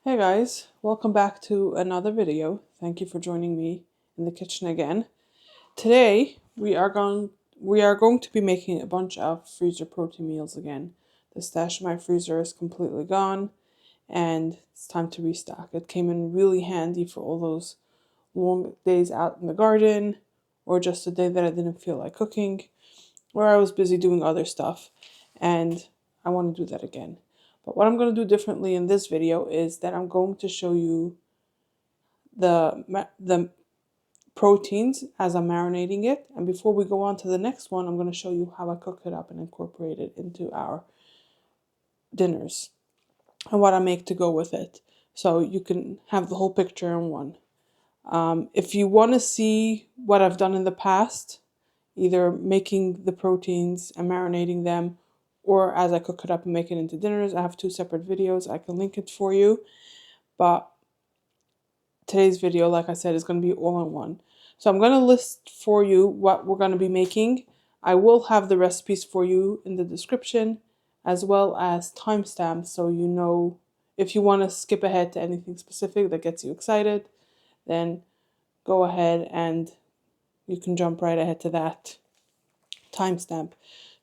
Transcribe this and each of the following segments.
Hey guys, welcome back to another video. Thank you for joining me in the kitchen again. Today we are going to be making a bunch of freezer protein meals again. The stash in my freezer is completely gone and it's time to restock. It came in really handy for all those long days out in the garden or just a day that I didn't feel like cooking or I was busy doing other stuff and I want to do that again. But what I'm going to do differently in this video is that I'm going to show you the proteins as I'm marinating it. And before we go on to the next one, I'm going to show you how I cook it up and incorporate it into our dinners and what I make to go with it. So you can have the whole picture in one. If you want to see what I've done in the past, either making the proteins and marinating them, or as I cook it up and make it into dinners, I have two separate videos. I can link it for you. But today's video, like I said, is going to be all in one. So I'm going to list for you what we're going to be making. I will have the recipes for you in the description, as well as timestamps, so you know if you want to skip ahead to anything specific that gets you excited, then go ahead and you can jump right ahead to that timestamp.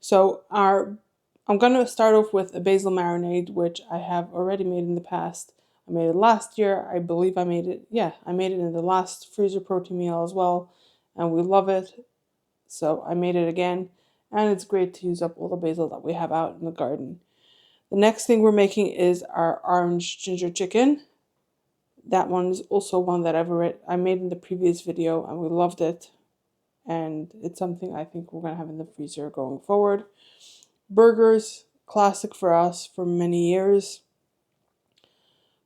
So I'm going to start off with a basil marinade, which I have already made in the past. I made it last year. I believe I made it in the last freezer protein meal as well, and we love it. So I made it again, and it's great to use up all the basil that we have out in the garden. The next thing we're making is our orange ginger chicken. That one is also one that I made in the previous video, and we loved it. And it's something I think we're going to have in the freezer going forward. Burgers, classic for us for many years.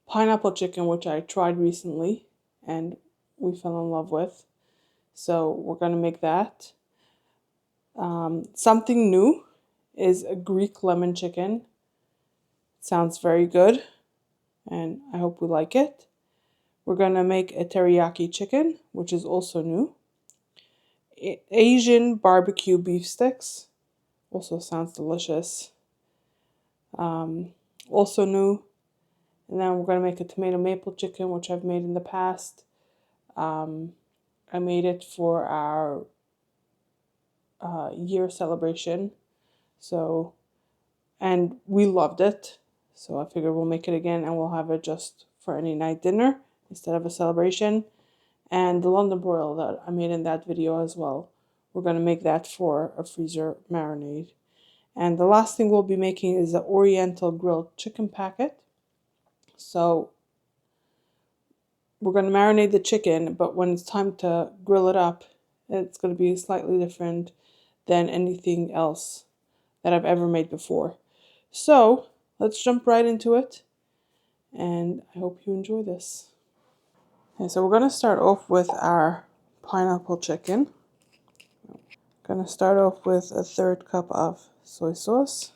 Pineapple chicken, which I tried recently and we fell in love with. So we're going to make that. Something new is a Greek lemon chicken. Sounds very good and I hope we like it. We're going to make a teriyaki chicken, which is also new. Asian barbecue beef sticks. Also sounds delicious. Also new. And then we're going to make a tomato maple chicken, which I've made in the past. I made it for our year celebration. So, and we loved it. So I figured we'll make it again and we'll have it just for any night dinner instead of a celebration. And the London broil that I made in that video as well. We're going to make that for a freezer marinade. And the last thing we'll be making is the Oriental grilled chicken packet. So we're going to marinate the chicken, but when it's time to grill it up, it's going to be slightly different than anything else that I've ever made before. So let's jump right into it, and I hope you enjoy this. Okay, so we're going to start off with our pineapple chicken. I'm going to start off with a 1/3 cup of soy sauce.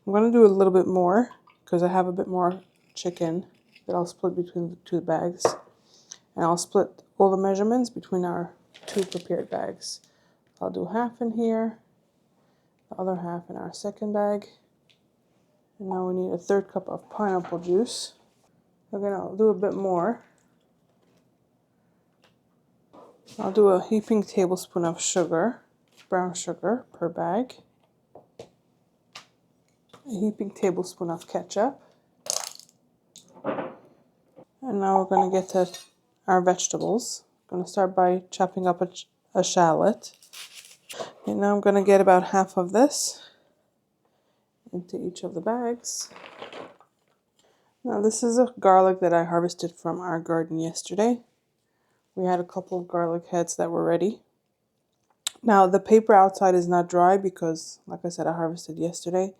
I'm going to do a little bit more because I have a bit more chicken that I'll split between the two bags. And I'll split all the measurements between our two prepared bags. I'll do half in here, the other half in our second bag. And now we need a 1/3 cup of pineapple juice. Again, I'll do a bit more. I'll do a heaping tablespoon of sugar, brown sugar per bag. A heaping tablespoon of ketchup. And now we're going to get to our vegetables. I'm going to start by chopping up a shallot. And now I'm going to get about half of this into each of the bags. Now this is a garlic that I harvested from our garden yesterday. We had a couple of garlic heads that were ready. Now the paper outside is not dry because, like I said, I harvested yesterday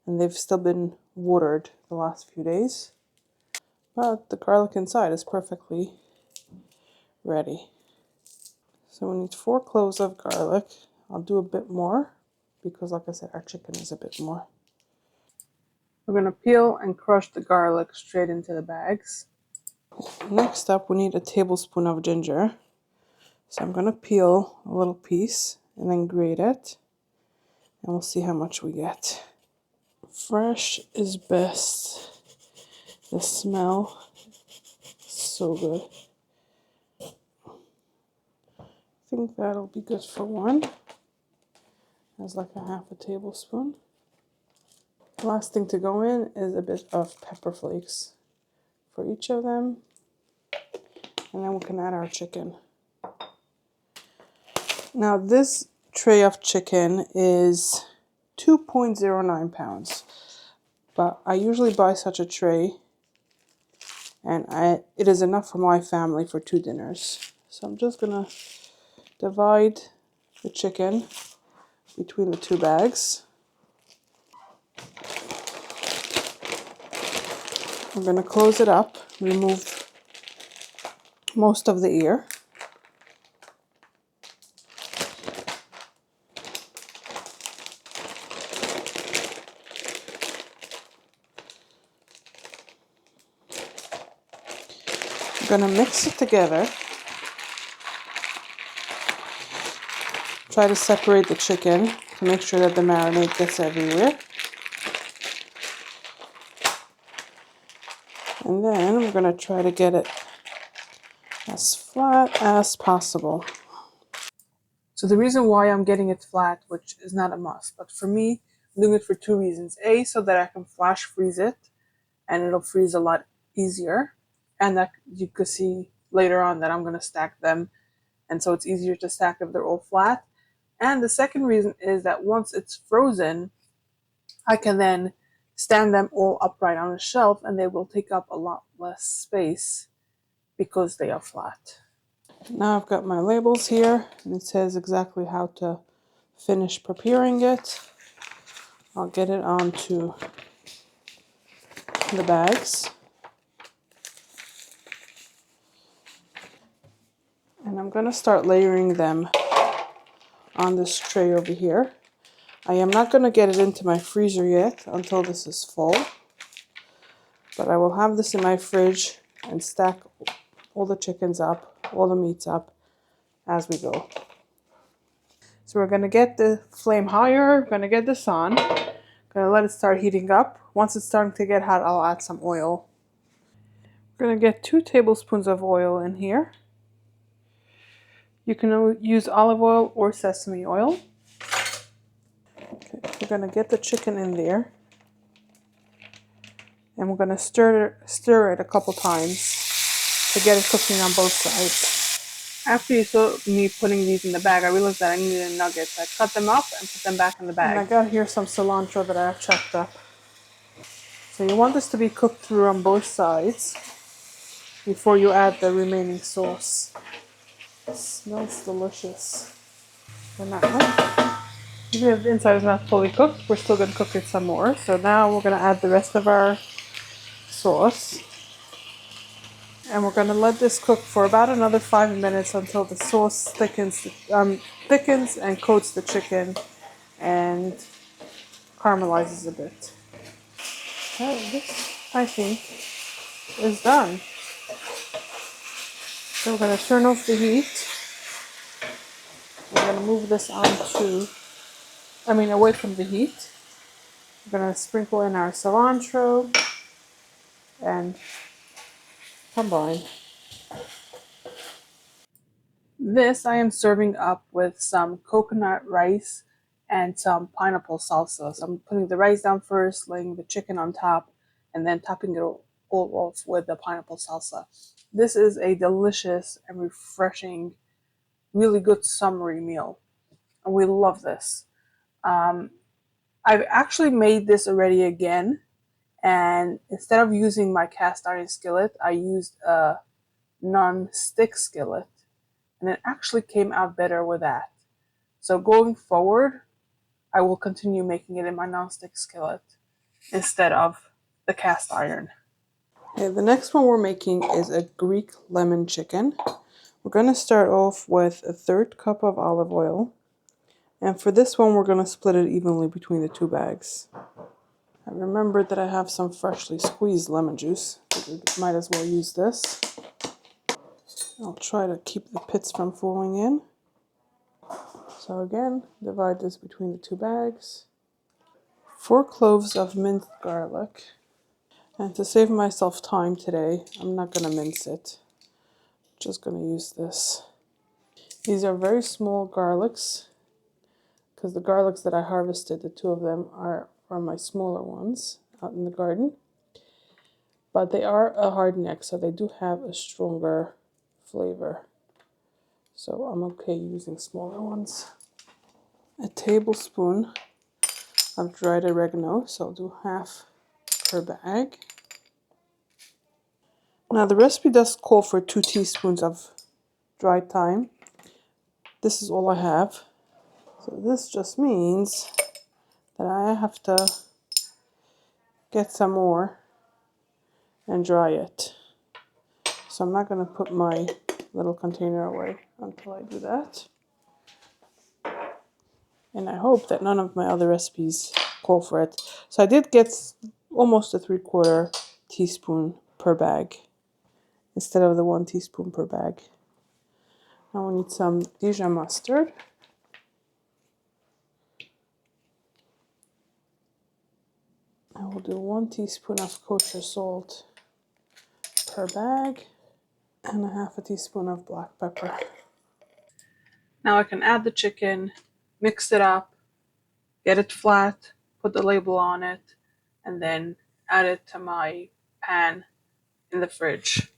and they've still been watered the last few days. But the garlic inside is perfectly ready. So we need 4 cloves of garlic. I'll do a bit more because, like I said, our chicken is a bit more. We're going to peel and crush the garlic straight into the bags. Next up, we need a tablespoon of ginger. So I'm going to peel a little piece and then grate it. And we'll see how much we get. Fresh is best. The smell, so good. I think that'll be good for one. That's like a half a tablespoon. The last thing to go in is a bit of pepper flakes for each of them. And then we can add our chicken. Now this tray of chicken is 2.09 pounds. But I usually buy such a tray, and it is enough for my family for 2 dinners. So I'm just gonna divide the chicken between the 2 bags. I'm gonna close it up, remove most of the ear. I'm gonna mix it together. Try to separate the chicken to make sure that the marinade gets everywhere. And then we're gonna try to get it as flat as possible. So the reason why I'm getting it flat, which is not a must, but for me, I'm doing it for 2 reasons. A, so that I can flash freeze it, and it'll freeze a lot easier. And that you could see later on that I'm going to stack them, and so it's easier to stack if they're all flat. And the second reason is that once it's frozen, I can then stand them all upright on a shelf, and they will take up a lot less space because they are flat. Now I've got my labels here, and it says exactly how to finish preparing it. I'll get it onto the bags. And I'm going to start layering them on this tray over here. I am not going to get it into my freezer yet until this is full. But I will have this in my fridge and stack all the chickens up, all the meats up as we go. So we're going to get the flame higher, going to get this on, going to let it start heating up. Once it's starting to get hot, I'll add some oil. We're going to get 2 tablespoons of oil in here. You can use olive oil or sesame oil. Okay, we're going to get the chicken in there. And we're going to stir it a couple times to get it cooking on both sides. After you saw me putting these in the bag, I realized that I needed nuggets. I cut them up and put them back in the bag. And I got here some cilantro that I have chopped up. So you want this to be cooked through on both sides before you add the remaining sauce. It smells delicious. And now, even if the inside is not fully cooked, we're still going to cook it some more. So now we're going to add the rest of our sauce. And we're going to let this cook for about another 5 minutes until the sauce thickens and coats the chicken and caramelizes a bit. Okay, this, I think, is done. So we're going to turn off the heat. We're going to move this away from the heat. We're going to sprinkle in our cilantro and combine. This I am serving up with some coconut rice and some pineapple salsa. So I'm putting the rice down first, laying the chicken on top, and then topping it all off with the pineapple salsa. This is a delicious and refreshing, really good summery meal. And we love this. I've actually made this already again. And instead of using my cast iron skillet, I used a non-stick skillet. And it actually came out better with that. So going forward, I will continue making it in my non-stick skillet instead of the cast iron. Okay, the next one we're making is a Greek lemon chicken. We're going to start off with a 1/3 cup of olive oil. And for this one, we're going to split it evenly between the 2 bags. I remembered that I have some freshly squeezed lemon juice. We might as well use this. I'll try to keep the pits from falling in. So again, divide this between the 2 bags. 4 cloves of minced garlic. And to save myself time today, I'm not going to mince it. Just going to use this. These are very small garlics, because the garlics that I harvested, the two of them, are my smaller ones out in the garden. But they are a hard neck, so they do have a stronger flavor. So I'm okay using smaller ones. A tablespoon of dried oregano, so I'll do half per bag. Now the recipe does call for 2 teaspoons of dried thyme. This is all I have. So this just means that I have to get some more and dry it. So I'm not going to put my little container away until I do that. And I hope that none of my other recipes call for it. So I did get almost a 3/4 teaspoon per bag instead of the 1 teaspoon per bag. Now we need some Dijon mustard. I will do 1 teaspoon of kosher salt per bag and a half a teaspoon of black pepper. Now I can add the chicken, mix it up, get it flat, put the label on it, and then add it to my pan in the fridge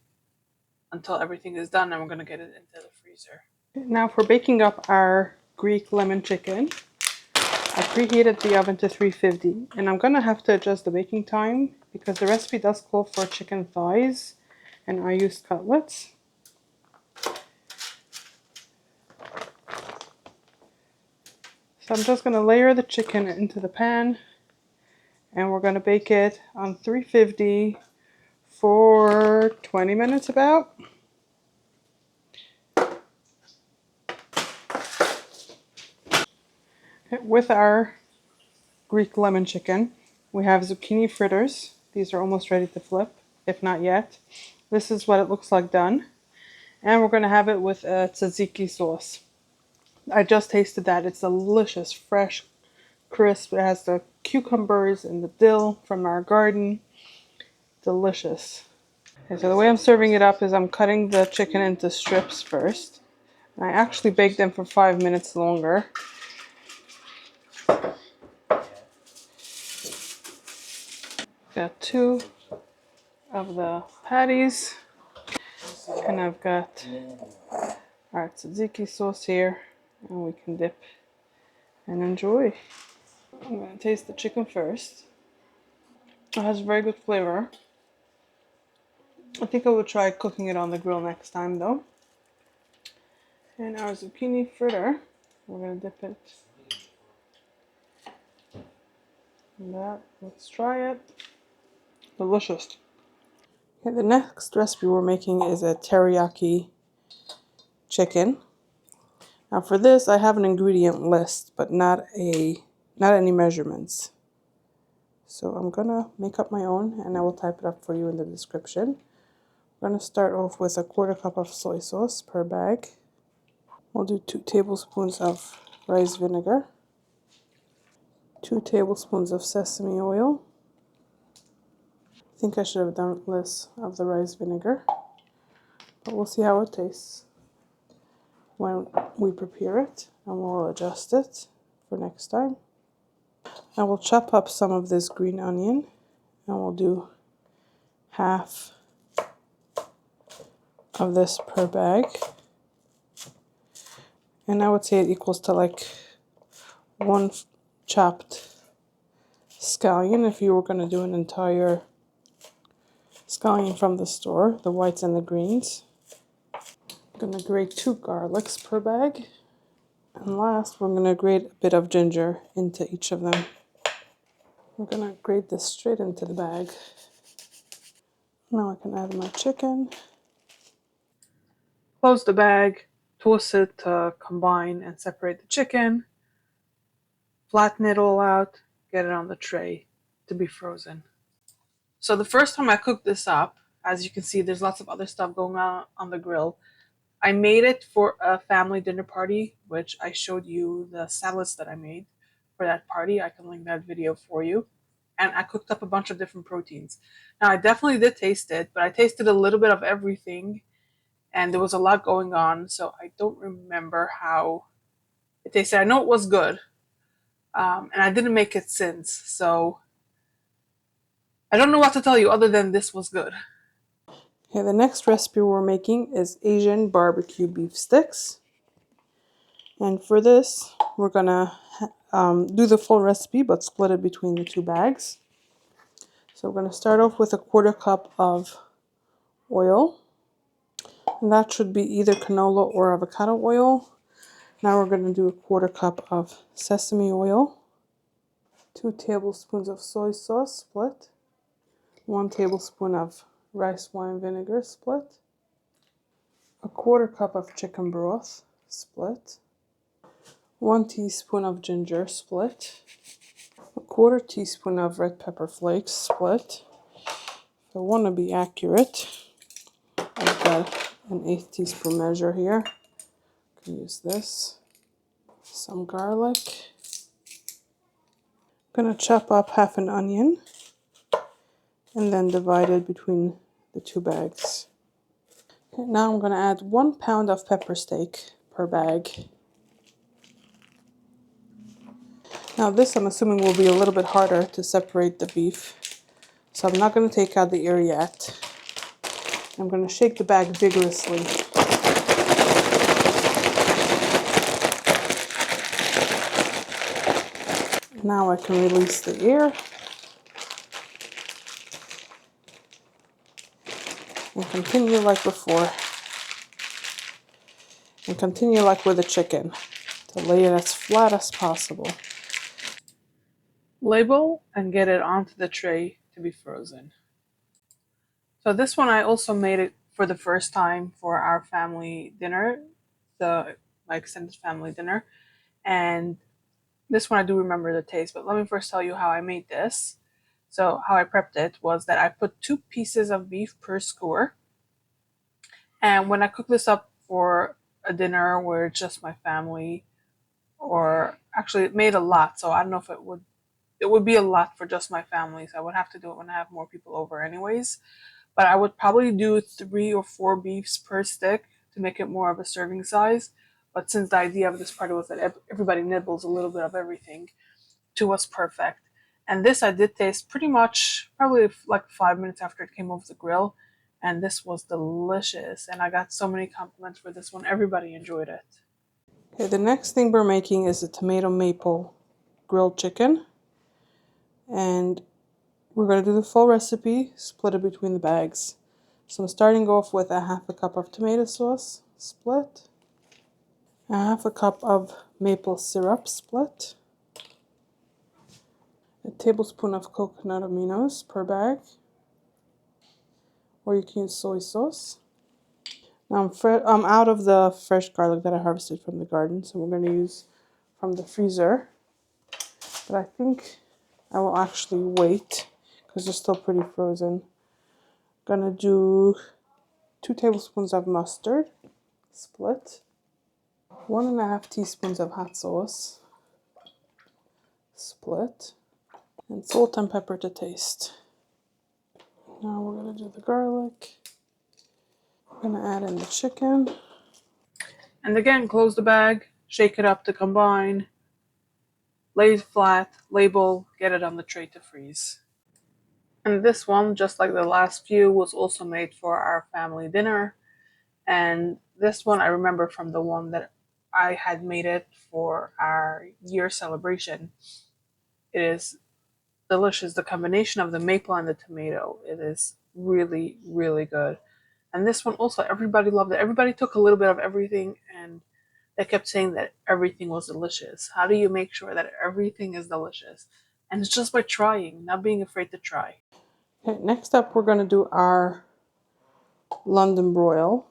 until everything is done, and we're going to get it into the freezer. Now for baking up our Greek lemon chicken, I preheated the oven to 350, and I'm going to have to adjust the baking time because the recipe does call for chicken thighs, and I used cutlets. So I'm just going to layer the chicken into the pan, and we're going to bake it on 350 for 20 minutes about. With our Greek lemon chicken, we have zucchini fritters. These are almost ready to flip, if not yet. This is what it looks like done. And we're going to have it with a tzatziki sauce. I just tasted that. It's delicious, fresh, crisp. It has the cucumbers and the dill from our garden. Delicious. Okay, so the way I'm serving it up is I'm cutting the chicken into strips first. I actually baked them for 5 minutes longer. Got 2 of the patties, and I've got our tzatziki sauce here, and we can dip and enjoy. I'm going to taste the chicken first. It has very good flavor. I think I will try cooking it on the grill next time though. And our zucchini fritter, we're going to dip it in that. Let's try it. Delicious. Okay, the next recipe we're making is a teriyaki chicken. Now for this I have an ingredient list, but not any measurements. So I'm gonna make up my own, and I will type it up for you in the description. We're gonna start off with a 1/4 cup of soy sauce per bag. We'll do 2 tablespoons of rice vinegar, 2 tablespoons of sesame oil. I think I should have done less of the rice vinegar, but we'll see how it tastes when we prepare it, and we'll adjust it for next time. I will chop up some of this green onion, and we'll do half of this per bag. And I would say it equals to like 1 chopped scallion if you were going to do an entire scallion from the store, the whites and the greens. I'm going to grate 2 garlics per bag. And last, we're going to grate a bit of ginger into each of them. I'm going to grate this straight into the bag. Now I can add my chicken. Close the bag, toss it to combine and separate the chicken. Flatten it all out, get it on the tray to be frozen. So the first time I cooked this up, as you can see, there's lots of other stuff going on the grill. I made it for a family dinner party, which I showed you the salads that I made for that party. I can link that video for you. and I cooked up a bunch of different proteins. Now, I definitely did taste it, but I tasted a little bit of everything, and there was a lot going on, so I don't remember how it tasted. I know it was good, and I didn't make it since, so I don't know what to tell you other than this was good. Okay, the next recipe we're making is Asian barbecue beef sticks. And for this, we're gonna do the full recipe, but split it between the two bags. So we're gonna start off with a 1/4 cup of oil. And that should be either canola or avocado oil. Now we're gonna do a 1/4 cup of sesame oil, 2 tablespoons of soy sauce split, 1 tablespoon of rice wine vinegar split, a 1/4 cup of chicken broth split, 1 teaspoon of ginger split, a 1/4 teaspoon of red pepper flakes split. If I want to be accurate, I've got an 1/8 teaspoon measure here. I can use this. Some garlic. I'm going to chop up half an onion and then divide it between the two bags. Okay, now I'm going to add 1 pound of pepper steak per bag. Now this, I'm assuming, will be a little bit harder to separate the beef, so I'm not going to take out the ear yet. I'm going to shake the bag vigorously. Now I can release the ear and continue like before. And continue like with the chicken to lay it as flat as possible. Label and get it onto the tray to be frozen. So this one I also made it for the first time for our family dinner, my extended family dinner, and this one I do remember the taste. But let me first tell you how I made this. So how I prepped it was that I put 2 pieces of beef per skewer, and when I cook this up for a dinner where it's just my family, or actually it made a lot, so I don't know if it would be a lot for just my family, so I would have to do it when I have more people over anyways. But I would probably do 3 or 4 beefs per stick to make it more of a serving size. But since the idea of this party was that everybody nibbles a little bit of everything, 2 was perfect. And this I did taste pretty much probably like 5 minutes after it came off the grill, and this was delicious. And I got so many compliments for this one. Everybody enjoyed it. Okay, the next thing we're making is a tomato maple grilled chicken. And we're going to do the full recipe, split it between the bags. So I'm starting off with a 1/2 cup of tomato sauce, split. A 1/2 cup of maple syrup, split. A tablespoon of coconut aminos per bag. Or you can use soy sauce. Now I'm out of the fresh garlic that I harvested from the garden, so we're going to use from the freezer. But I think I will actually wait because they're still pretty frozen. Gonna do 2 tablespoons of mustard, split. 1 1/2 teaspoons of hot sauce, split. And salt and pepper to taste. Now we're gonna do the garlic. We're gonna add in the chicken. And again, close the bag, shake it up to combine, lay it flat, label, get it on the tray to freeze. And this one, just like the last few, was also made for our family dinner. And this one I remember from the one that I had made it for our year celebration. It is delicious. The combination of the maple and the tomato, it is really, really good. And this one also, everybody loved it. Everybody took a little bit of everything, and they kept saying that everything was delicious. How do you make sure that everything is delicious? And it's just by trying, not being afraid to try. Okay, next up we're going to do our London broil.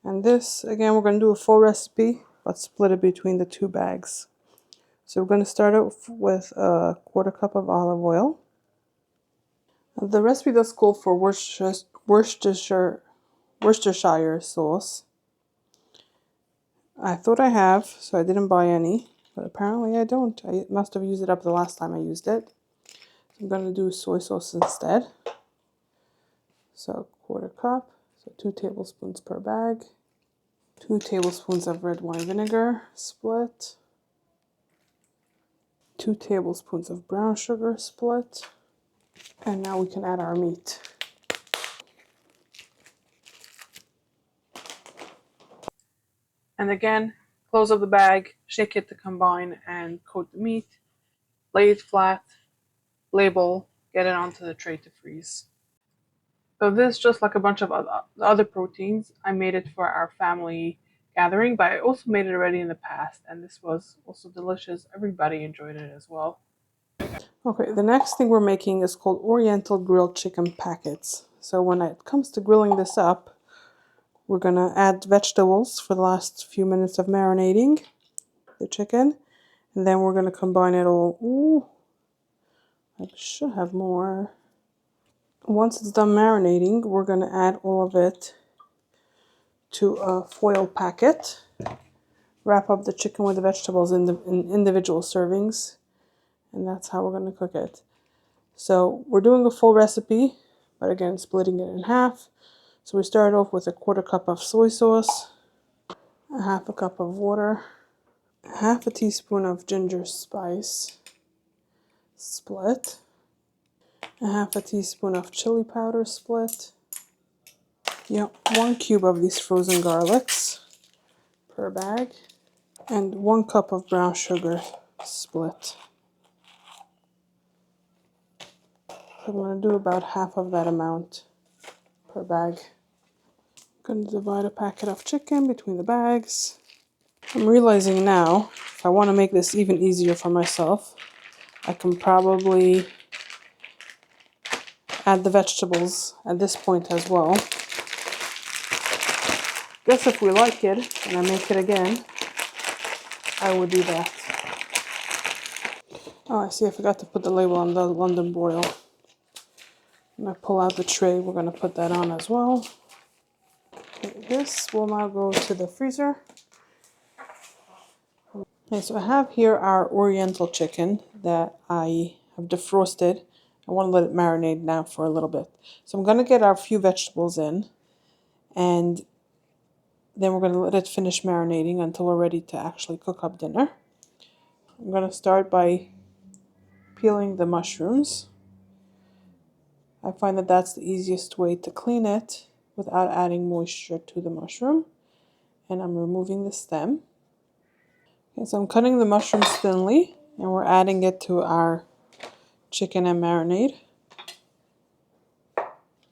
And this, again, we're going to do a full recipe, but split it between the two bags. So we're going to start off with a 1/4 cup of olive oil. The recipe does call for Worcestershire sauce. I thought I have, so I didn't buy any, but apparently I don't. I must have used it up the last time I used it. So I'm going to do soy sauce instead. So 1/4 cup, so 2 tablespoons per bag. 2 tablespoons of red wine vinegar, split. 2 tablespoons of brown sugar, split. And now we can add our meat. And again, close up the bag, shake it to combine, and coat the meat. Lay it flat, label, get it onto the tray to freeze. So this, just like a bunch of other proteins, I made it for our family gathering, but I also made it already in the past, and this was also delicious. Everybody enjoyed it as well. Okay, the next thing we're making is called Oriental grilled chicken packets. So when it comes to grilling this up, we're gonna add vegetables for the last few minutes of marinating the chicken, and then we're gonna combine it all. Ooh, I should have more. Once it's done marinating, we're gonna add all of it to a foil packet. Wrap up the chicken with the vegetables in individual servings, and that's how we're gonna cook it. So we're doing a full recipe, but again, splitting it in half. So we start off with a 1/4 cup of soy sauce, a 1/2 cup of water, 1/2 teaspoon of ginger spice, split, a 1/2 teaspoon of chili powder, split. 1 cube of these frozen garlics per bag, and 1 cup of brown sugar, split. So I'm going to do about half of that amount per bag. I'm going to divide a packet of chicken between the bags. I'm realizing now, if I want to make this even easier for myself, I can probably add the vegetables at this point as well. Guess if we like it, and I make it again, I would do that. Oh, I see, I forgot to put the label on the London Broil. When I pull out the tray, we're going to put that on as well. Okay, this will now go to the freezer. Okay, so I have here our Oriental chicken that I have defrosted. I want to let it marinate now for a little bit. So I'm going to get our few vegetables in, and then we're going to let it finish marinating until we're ready to actually cook up dinner. I'm going to start by peeling the mushrooms. I find that that's the easiest way to clean it without adding moisture to the mushroom. And I'm removing the stem. Okay, so I'm cutting the mushrooms thinly, and we're adding it to our chicken and marinade.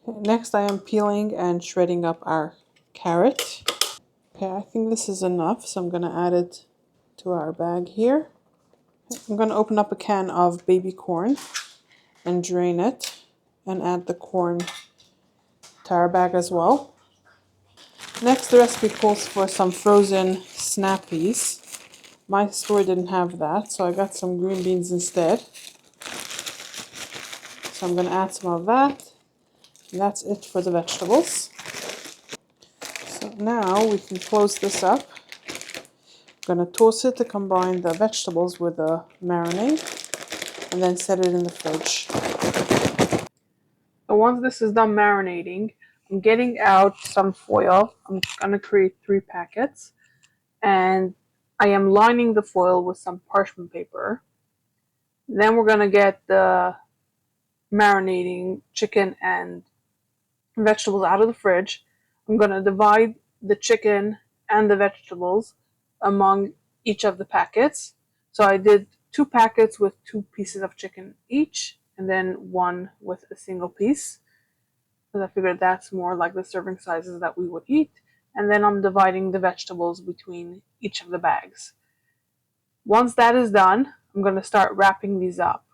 Okay, next I am peeling and shredding up our carrot. Okay, I think this is enough, so I'm going to add it to our bag here. I'm going to open up a can of baby corn and drain it and add the corn to our bag as well. Next, the recipe calls for some frozen snap peas. My store didn't have that, so I got some green beans instead. So I'm going to add some of that. And that's it for the vegetables. So now we can close this up. I'm going to toss it to combine the vegetables with the marinade, and then set it in the fridge. So once this is done marinating, I'm getting out some foil. I'm going to create 3 packets, and I am lining the foil with some parchment paper. Then we're going to get the marinating chicken and vegetables out of the fridge. I'm going to divide the chicken and the vegetables among each of the packets. So I did 2 packets with 2 pieces of chicken each, and then 1 with a single piece, because I figured that's more like the serving sizes that we would eat. And then I'm dividing the vegetables between each of the bags. Once that is done, I'm going to start wrapping these up.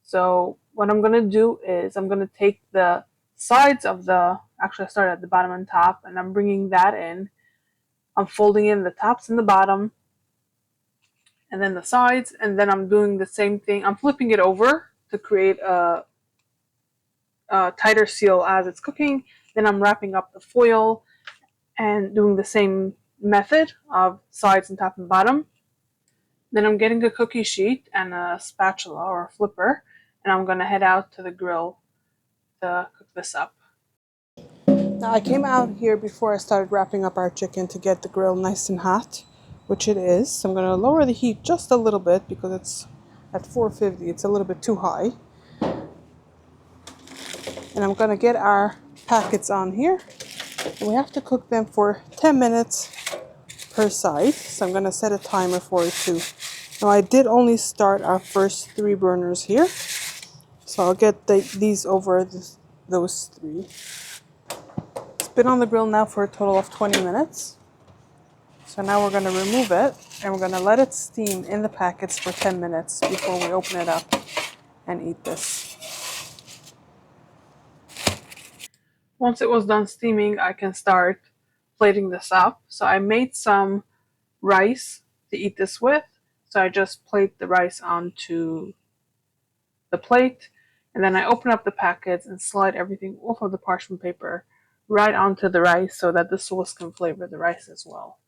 So what I'm going to do is I'm going to take the sides of actually I started at the bottom and top, and I'm bringing that in. I'm folding in the tops and the bottom, and then the sides, and then I'm doing the same thing. I'm flipping it over to create a tighter seal as it's cooking. Then I'm wrapping up the foil and doing the same method of sides and top and bottom. Then I'm getting a cookie sheet and a spatula or a flipper, and I'm gonna head out to the grill to cook this up. Now I came out here before I started wrapping up our chicken to get the grill nice and hot, which it is. So I'm gonna lower the heat just a little bit because it's at 450, it's a little bit too high. And I'm gonna get our packets on here. And we have to cook them for 10 minutes per side. So I'm gonna set a timer for it too. Now I did only start our first 3 burners here. So I'll get these over those 3. It's been on the grill now for a total of 20 minutes. So now we're gonna remove it and we're gonna let it steam in the packets for 10 minutes before we open it up and eat this. Once it was done steaming, I can start plating this up. So I made some rice to eat this with. So I just plate the rice onto the plate, and then I open up the packets and slide everything off of the parchment paper right onto the rice so that the sauce can flavor the rice as well.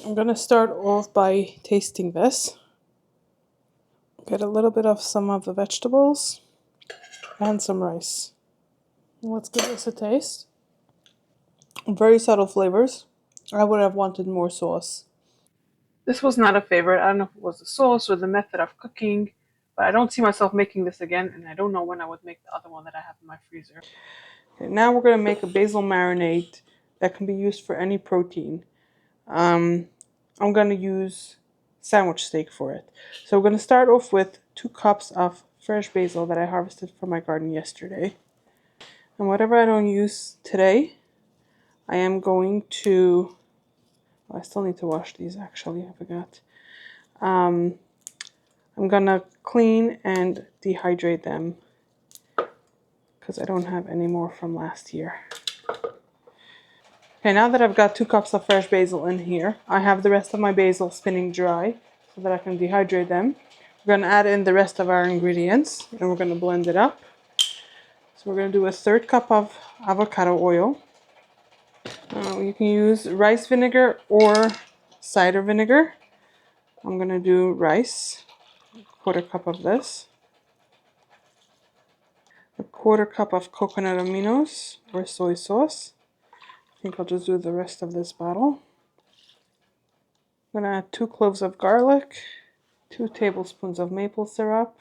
I'm gonna start off by tasting this. Get a little bit of some of the vegetables and some rice. Let's give this a taste. Very subtle flavors. I would have wanted more sauce. This was not a favorite. I don't know if it was the sauce or the method of cooking, but I don't see myself making this again, and I don't know when I would make the other one that I have in my freezer. Okay, now we're going to make a basil marinade that can be used for any protein. I'm going to use sandwich steak for it. So we're going to start off with 2 cups of fresh basil that I harvested from my garden yesterday. And whatever I don't use today, I am going to... I still need to wash these actually, I forgot. I'm gonna clean and dehydrate them because I don't have any more from last year. Okay, now that I've got 2 cups of fresh basil in here, I have the rest of my basil spinning dry so that I can dehydrate them. We're gonna add in the rest of our ingredients and we're gonna blend it up. So we're gonna do a 1/3 cup of avocado oil. You can use rice vinegar or cider vinegar. I'm gonna do rice, 1/4 cup of this. A 1/4 cup of coconut aminos or soy sauce. I think I'll just do the rest of this bottle. I'm gonna add 2 cloves of garlic, 2 tablespoons of maple syrup,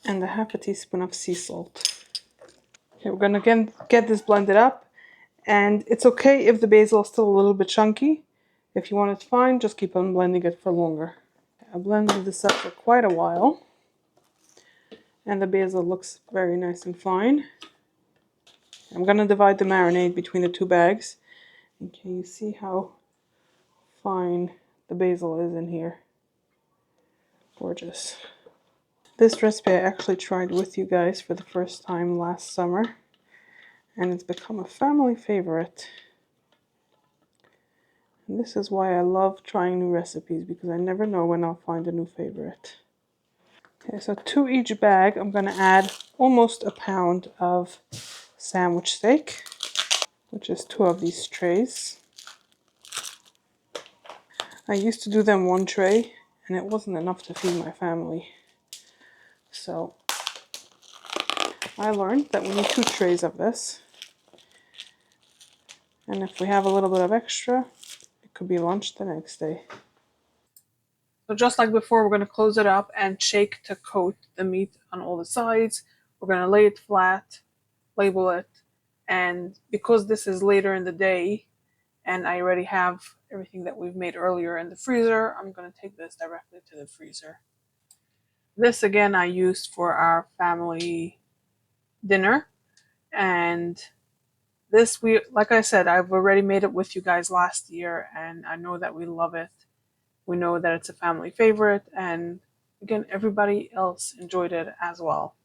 and a 1/2 teaspoon of sea salt. Okay, we're gonna again get this blended up, and it's okay if the basil is still a little bit chunky. If you want it fine, just keep on blending it for longer. I blended this up for quite a while, and the basil looks very nice and fine. I'm gonna divide the marinade between the 2 bags. And can you see how fine the basil is in here? Gorgeous. This recipe I actually tried with you guys for the first time last summer, and it's become a family favorite. And this is why I love trying new recipes, because I never know when I'll find a new favorite. Okay, so to each bag I'm going to add almost a pound of sandwich steak, which is 2 of these trays. I used to do them 1 tray, and it wasn't enough to feed my family. So I learned that we need 2 trays of this. And if we have a little bit of extra, it could be lunch the next day. So just like before, we're going to close it up and shake to coat the meat on all the sides. We're going to lay it flat, label it, and because this is later in the day and I already have everything that we've made earlier in the freezer, I'm going to take this directly to the freezer. This again I used for our family dinner, and this, we, like I said, I've already made it with you guys last year, and I know that we love it. We know that it's a family favorite, and again, everybody else enjoyed it as well.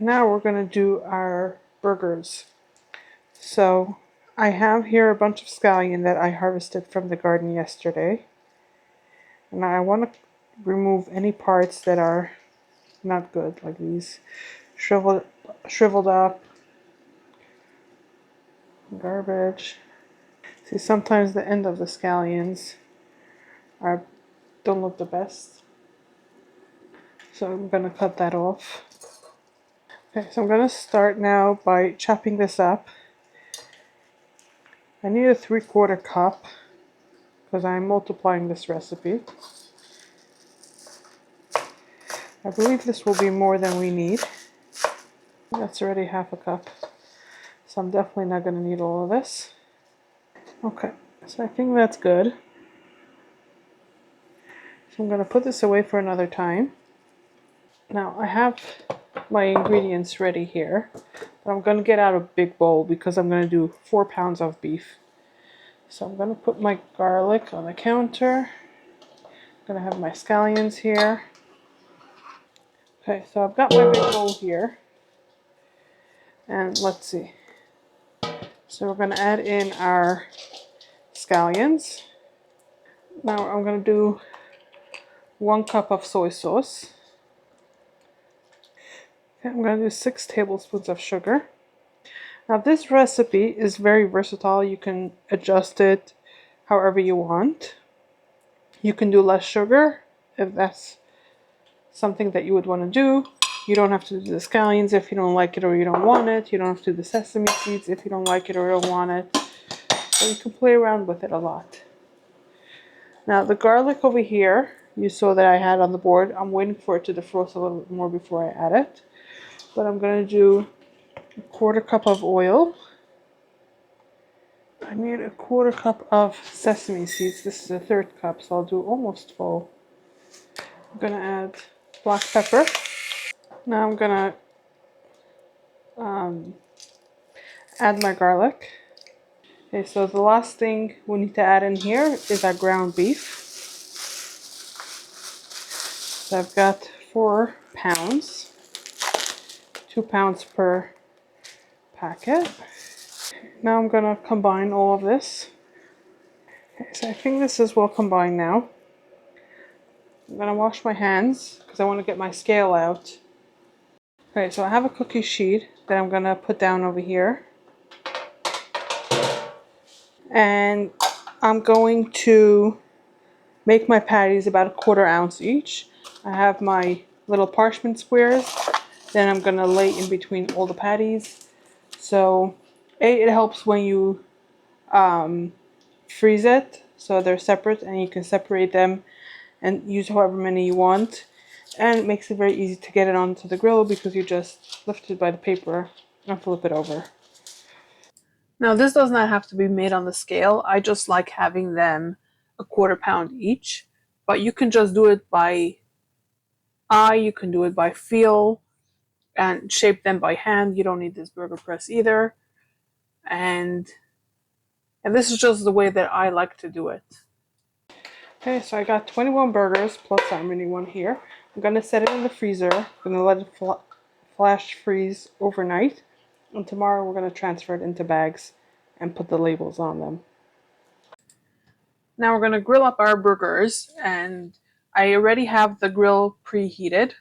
Now we're going to do our burgers. So I have here a bunch of scallion that I harvested from the garden yesterday. And I want to remove any parts that are not good, like these shriveled up, garbage. See, sometimes the end of the scallions don't look the best. So I'm going to cut that off. Okay, so I'm going to start now by chopping this up. I need a 3/4 cup because I'm multiplying this recipe. I believe this will be more than we need. That's already 1/2 cup. So I'm definitely not going to need all of this. Okay, so I think that's good. So I'm going to put this away for another time. Now I have my ingredients ready here. But I'm going to get out a big bowl because I'm going to do 4 pounds of beef. So I'm going to put my garlic on the counter. I'm going to have my scallions here. Okay, so I've got my big bowl here. And let's see. So we're going to add in our scallions. Now I'm going to do 1 cup of soy sauce. Okay, I'm going to do 6 tablespoons of sugar. Now this recipe is very versatile. You can adjust it however you want. You can do less sugar if that's something that you would want to do. You don't have to do the scallions if you don't like it or you don't want it. You don't have to do the sesame seeds if you don't like it or don't want it. So you can play around with it a lot. Now the garlic over here, you saw that I had on the board. I'm waiting for it to defrost a little bit more before I add it. But I'm going to do 1/4 cup of oil. I need 1/4 cup of sesame seeds. This is a 1/3 cup, so I'll do almost full. I'm going to add black pepper. Now I'm going to add my garlic. Okay, so the last thing we need to add in here is our ground beef. So I've got 4 pounds, 2 pounds per packet. Now I'm gonna combine all of this. Okay, so I think this is well combined now. I'm gonna wash my hands because I want to get my scale out. Okay, so I have a cookie sheet that I'm gonna put down over here. And I'm going to make my patties about 1/4 ounce each. I have my little parchment squares. Then I'm gonna lay in between all the patties. So it helps when you freeze it so they're separate and you can separate them and use however many you want. And it makes it very easy to get it onto the grill because you just lift it by the paper and flip it over. Now this does not have to be made on the scale. I just like having them 1/4 pound each. But you can just do it by eye, you can do it by feel, and shape them by hand. You don't need this burger press either. And this is just the way that I like to do it. Okay, so I got 21 burgers plus I'm running one here. I'm gonna set it in the freezer. I'm gonna let it flash freeze overnight. And tomorrow we're gonna transfer it into bags and put the labels on them. Now we're gonna grill up our burgers, and I already have the grill preheated.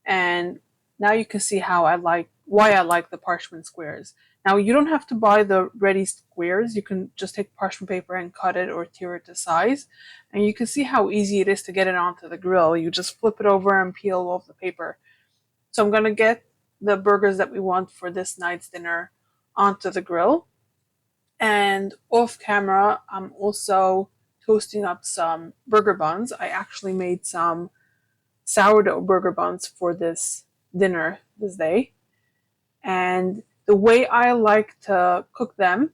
And now you can see why I like the parchment squares. Now you don't have to buy the ready squares. You can just take parchment paper and cut it or tear it to size. And you can see how easy it is to get it onto the grill. You just flip it over and peel off the paper. So I'm gonna get the burgers that we want for this night's dinner onto the grill. And off camera, I'm also toasting up some burger buns. I actually made some sourdough burger buns for this dinner this day. And the way I like to cook them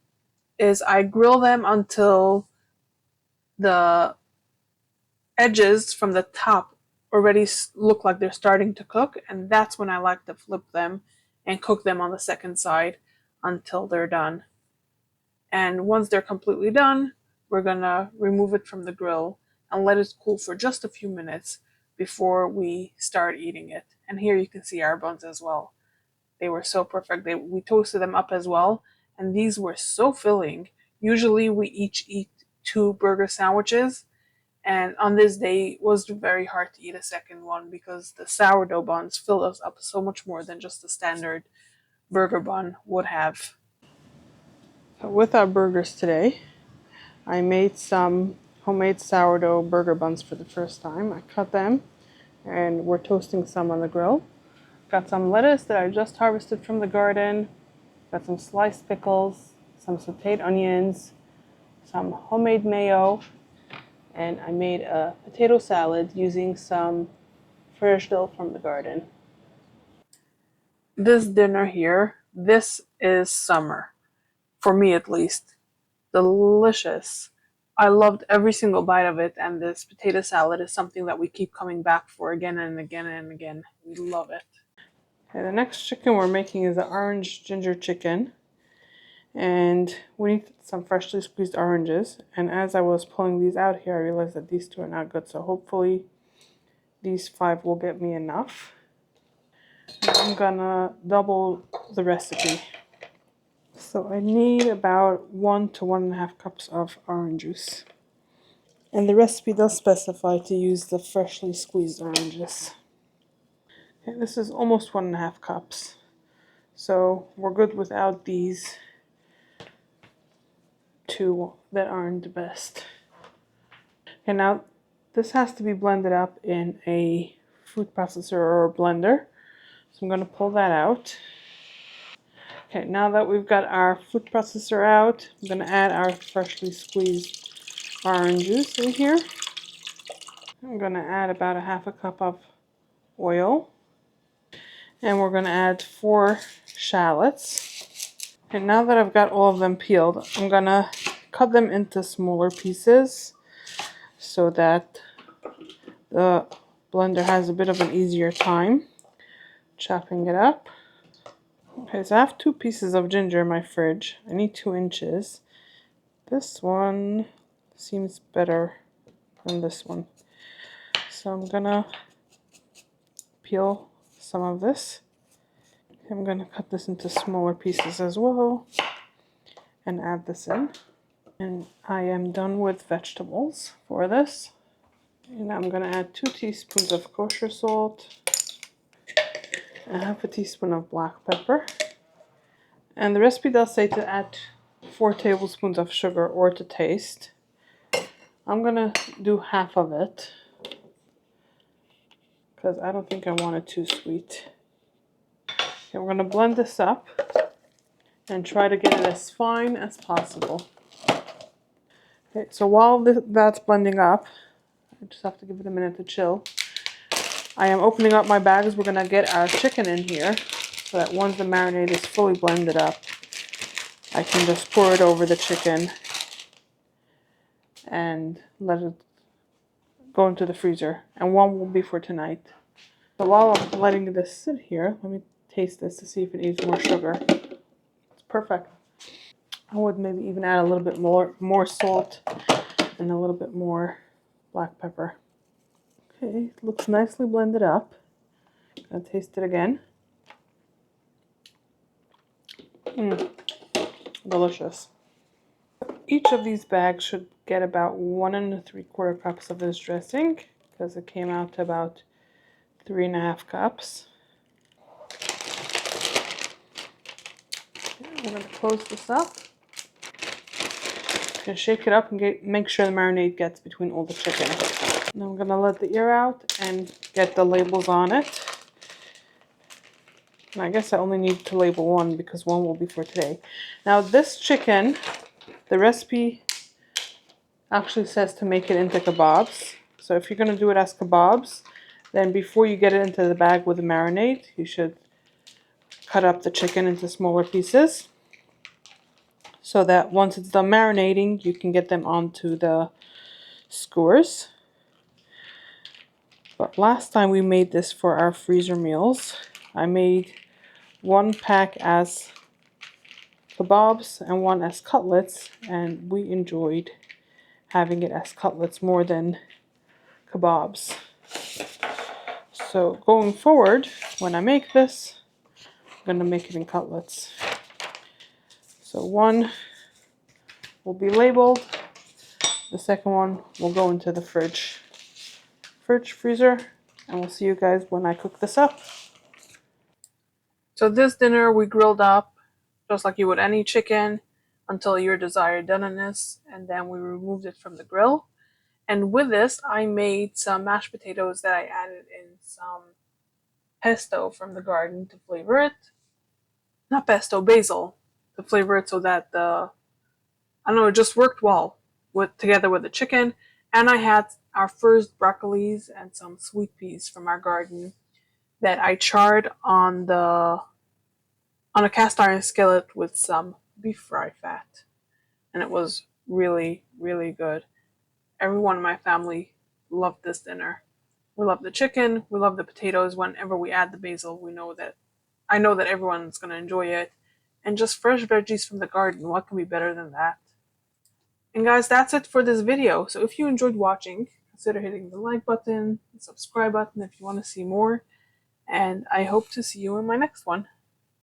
is I grill them until the edges from the top already look like they're starting to cook, and that's when I like to flip them and cook them on the second side until they're done. And once they're completely done, we're gonna remove it from the grill and let it cool for just a few minutes before we start eating it. And here you can see our buns as well. They were so perfect. We toasted them up as well, and these were so filling. Usually we each eat 2 burger sandwiches, and on this day it was very hard to eat a second one because the sourdough buns filled us up so much more than just the standard burger bun would have. So with our burgers today, I made some homemade sourdough burger buns for the first time. I cut them and we're toasting some on the grill. Got some lettuce that I just harvested from the garden. Got some sliced pickles, some sauteed onions, some homemade mayo, and I made a potato salad using some fresh dill from the garden. This dinner here, this is summer, for me at least. Delicious. I loved every single bite of it, and this potato salad is something that we keep coming back for again and again and again. We love it. Okay, the next chicken we're making is the orange ginger chicken, and we need some freshly squeezed oranges. And as I was pulling these out here, I realized that these two are not good, so hopefully these 5 will get me enough. I'm gonna double the recipe. So I need about 1 to 1.5 cups of orange juice. And the recipe does specify to use the freshly squeezed oranges. Okay, this is almost 1.5 cups. So we're good without these 2 that aren't the best. Okay, now this has to be blended up in a food processor or a blender. So I'm going to pull that out. Okay, now that we've got our food processor out, I'm going to add our freshly squeezed orange juice in here. I'm going to add about 1/2 cup of oil. And we're going to add 4 shallots. And now that I've got all of them peeled, I'm going to cut them into smaller pieces so that the blender has a bit of an easier time chopping it up. Okay, so I have 2 pieces of ginger in my fridge. I need 2 inches. This one seems better than this one. So I'm gonna peel some of this. I'm gonna cut this into smaller pieces as well and add this in. And I am done with vegetables for this. And I'm gonna add 2 teaspoons of kosher salt, and 1/2 teaspoon of black pepper. And the recipe does say to add 4 tablespoons of sugar or to taste. I'm gonna do half of it because I don't think I want it too sweet. Okay, we're gonna blend this up and try to get it as fine as possible. Okay, so while that's blending up, I just have to give it a minute to chill. I am opening up my bags. We're gonna get our chicken in here so that once the marinade is fully blended up, I can just pour it over the chicken and let it go into the freezer. And one will be for tonight. So while I'm letting this sit here, let me taste this to see if it needs more sugar. It's perfect. I would maybe even add a little bit more salt and a little bit more black pepper. Okay, it looks nicely blended up. Gonna taste it again. Delicious. Each of these bags should get about 1 3/4 cups of this dressing because it came out to about 3.5 cups. Okay, I'm gonna close this up. Gonna shake it up and make sure the marinade gets between all the chicken. Now I'm gonna let the ear out and get the labels on it. And I guess I only need to label 1 because 1 will be for today. Now this chicken, the recipe actually says to make it into kebabs. So if you're gonna do it as kebabs, then before you get it into the bag with the marinade, you should cut up the chicken into smaller pieces so that once it's done marinating, you can get them onto the skewers. But last time we made this for our freezer meals, I made 1 pack as kebabs and 1 as cutlets, and we enjoyed having it as cutlets more than kebabs. So going forward, when I make this, I'm going to make it in cutlets. So 1 will be labeled, the second one will go into the freezer, and we'll see you guys when I cook this up. So this dinner we grilled up just like you would any chicken until your desired doneness, and then we removed it from the grill. And with this, I made some mashed potatoes that I added in some pesto from the garden to flavor it. Not pesto, basil to flavor it so that I don't know, it just worked well together with the chicken. And I had our first broccolis and some sweet peas from our garden that I charred on a cast iron skillet with some beef fry fat. And it was really, really good. Everyone in my family loved this dinner. We love the chicken, we love the potatoes. Whenever we add the basil, I know that everyone's going to enjoy it. And just fresh veggies from the garden, what can be better than that? And guys, that's it for this video. So if you enjoyed watching, consider hitting the like button, the subscribe button if you want to see more. And I hope to see you in my next one.